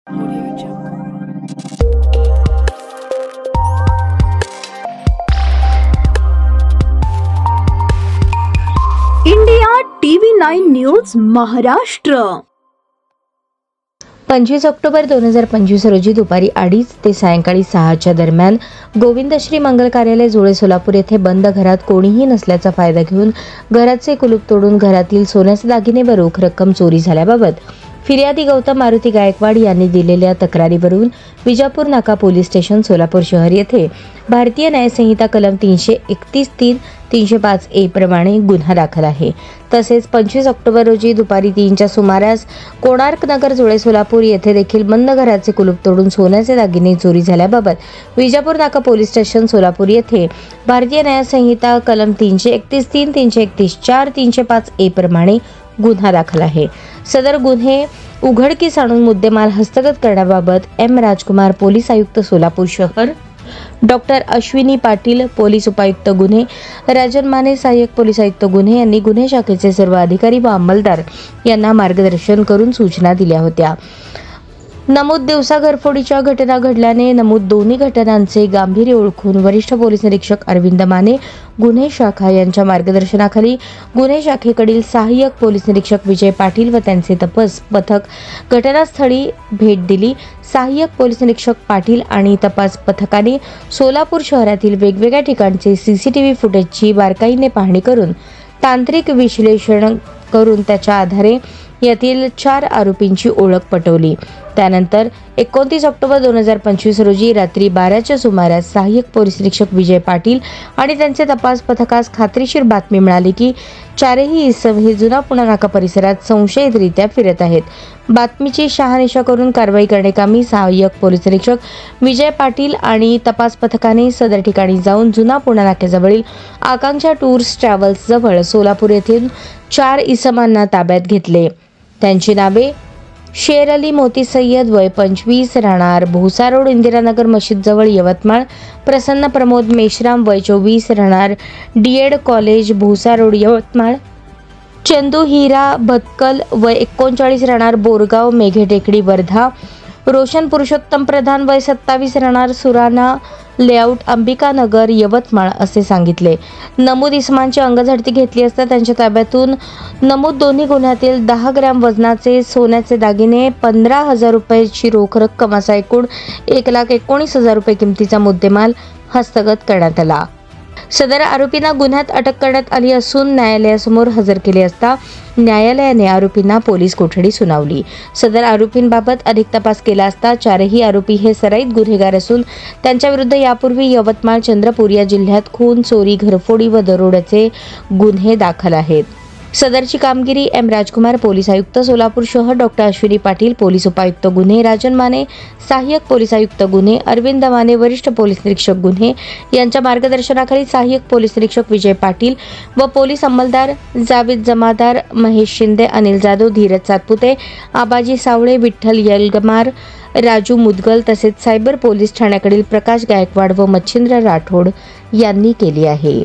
India TV 9 news Maharashtra 25 October 2025 रोजी दुपारी 2:30 ते सायंकाळी 6च्या दरम्यान गोविंदश्री मंगल कार्यालय जुळे सोलापूर येथे बंद घरात कोणीही नसल्याचा फायदा घेऊन घराचे कुलूप तोडून घरातील सोन्याचे दागिने व रोख रक्कम चोरी झाल्याबाबत फिर्यादी गौतम मारुती गायकवाड यांनी दिलेल्या तक्रारीवरून विजापूर नाका पोलीस स्टेशन सोलापूर शहर येथे भारतीय न्यायसंहिता कलम 331(3), 305(a) प्रमाणे गुन्हा दाखल आहे। तसेच 25 ऑक्टोबर रोजी दुपारी 3च्या सुमारास कोणार्क नगर जुळे सोलापूर येथे देखील बंद घराचे कुलूप तोडून सोन्याचे दागिने चोरी झाल्याबाबत विजापूर नाका पोलीस स्टेशन सोलापूर येथे भारतीय न्यायसंहिता कलम 331(3), 331(4), 305(a) प्रमाणे गुन्हा दाखल आहे। सदर गुन्हे उघडकीस आणून मुद्देमाल हस्तगत करण्याबाबत एम राजकुमार पोलीस आयुक्त सोलापूर शहर, डॉक्टर अश्विनी पाटील पोलीस उपायुक्त गुन्हे, राजन माने सहाय्यक पोलीस आयुक्त गुन्हे यांनी गुन्हे शाखेचे सर्व अधिकारी व अंमलदार यांना मार्गदर्शन करून सूचना दिल्या होत्या। नमूद दिवसा घरफोडीच्या घटना घडल्याने नमूद दोन्ही घटनांचे गांभीर्य ओळखून वरिष्ठ पोलीस निरीक्षक अरविंद माने गुन्हे शाखा यांच्या मार्गदर्शनाखाली गुन्हे शाखेकडील सहाय्यक पोलीस निरीक्षक विजय पाटील व त्यांचे तपास पथक घटनास्थळी भेट दिली। सहाय्यक पोलीस निरीक्षक पाटील आणि तपास पथकाने सोलापूर शहरातील वेगवेगळ्या ठिकाणचे सीसीटीव्ही फुटेजची बारकाईने पाहणी करून तांत्रिक विश्लेषण करून त्याच्या आधारे यातील 4 आरोपींची ओळख पटवली। त्यानंतर 29 ऑक्टोबर 2025 रोजी रात्री 12च्या सुमारास सहाय्यक पोलीस निरीक्षक विजय पाटील आणि त्यांचे तपास पथकास खात्रीशीर बातमी मिळाली की 4ही इसम हे जुना पुणा नाका परिसरात संशयितरित्या फिरत आहेत। बातमीची शहानिशा करून कारवाई करण्याकामी सहाय्यक पोलीस निरीक्षक विजय पाटील आणि तपास पथकाने सदर ठिकाणी जाऊन जुना पुणा नाक्याजवळील आकांक्षा टूर्स ट्रॅव्हल्स जवळ सोलापूर येथील 4 इसमांना ताब्यात घेतले। त्यांची नावे शेर अली मोती सय्यद वय 25 राहणार भोसा रोड इंदिरानगर मशीद जवळ यवतमाळ, प्रसन्न प्रमोद मेश्राम वय 24 राहणार DEd college Bhosa road Yavatmal, Chandu Hira Bhatkal वय 39 राहणार बोरगाव मेघे टेकडी वर्धा, रोशन पुरुषोत्तम प्रधान वय 27 राहणार सुराणा लेआउट अंबिका नगर यवतमाळ असे सांगितले। नमूद इसमांची अंगझडती घेतली असता त्यांच्या ताब्यातून नमूद दोन्ही गुन्ह्यातील 10 ग्रॅम वजनाचे सोन्याचे दागिने, 15,000 रुपयाची रोख रक्कम असा एकूण 1,19,000 रुपये किमतीचा मुद्देमाल हस्तगत करण्यात आला। सदर आरोपींना गुन्ह्यात अटक करण्यात आली असून न्यायालयासमोर हजर केले असता न्यायालयाने आरोपींना पोलीस कोठडी सुनावली। सदर आरोपींबाबत अधिक तपास केला असता 4ही आरोपी हे सराईत गुन्हेगार असून त्यांच्याविरुद्ध यापूर्वी यवतमाळ, चंद्रपूर या जिल्ह्यात खून, चोरी, घरफोडी व दरोड्याचे गुन्हे दाखल आहेत। सदरची कामगिरी एम राजकुमार पोलीस आयुक्त सोलापूर शहर, डॉक्टर अश्विनी पाटील पोलीस उपायुक्त गुन्हे, राजन माने सहाय्यक पोलीस आयुक्त गुन्हे, अरविंद माने वरिष्ठ पोलीस निरीक्षक गुन्हे यांच्या मार्गदर्शनाखाली सहाय्यक पोलीस निरीक्षक विजय पाटील व पोलीस अंमलदार जावेद जमादार, महेश शिंदे, अनिल जाधव, धीरज सातपुते, आबाजी सावळे, विठ्ठल यलगमार, राजू मुदगल तसेच सायबर पोलीस ठाण्याकडील प्रकाश गायकवाड व मच्छिंद्र राठोड यांनी केली आहे।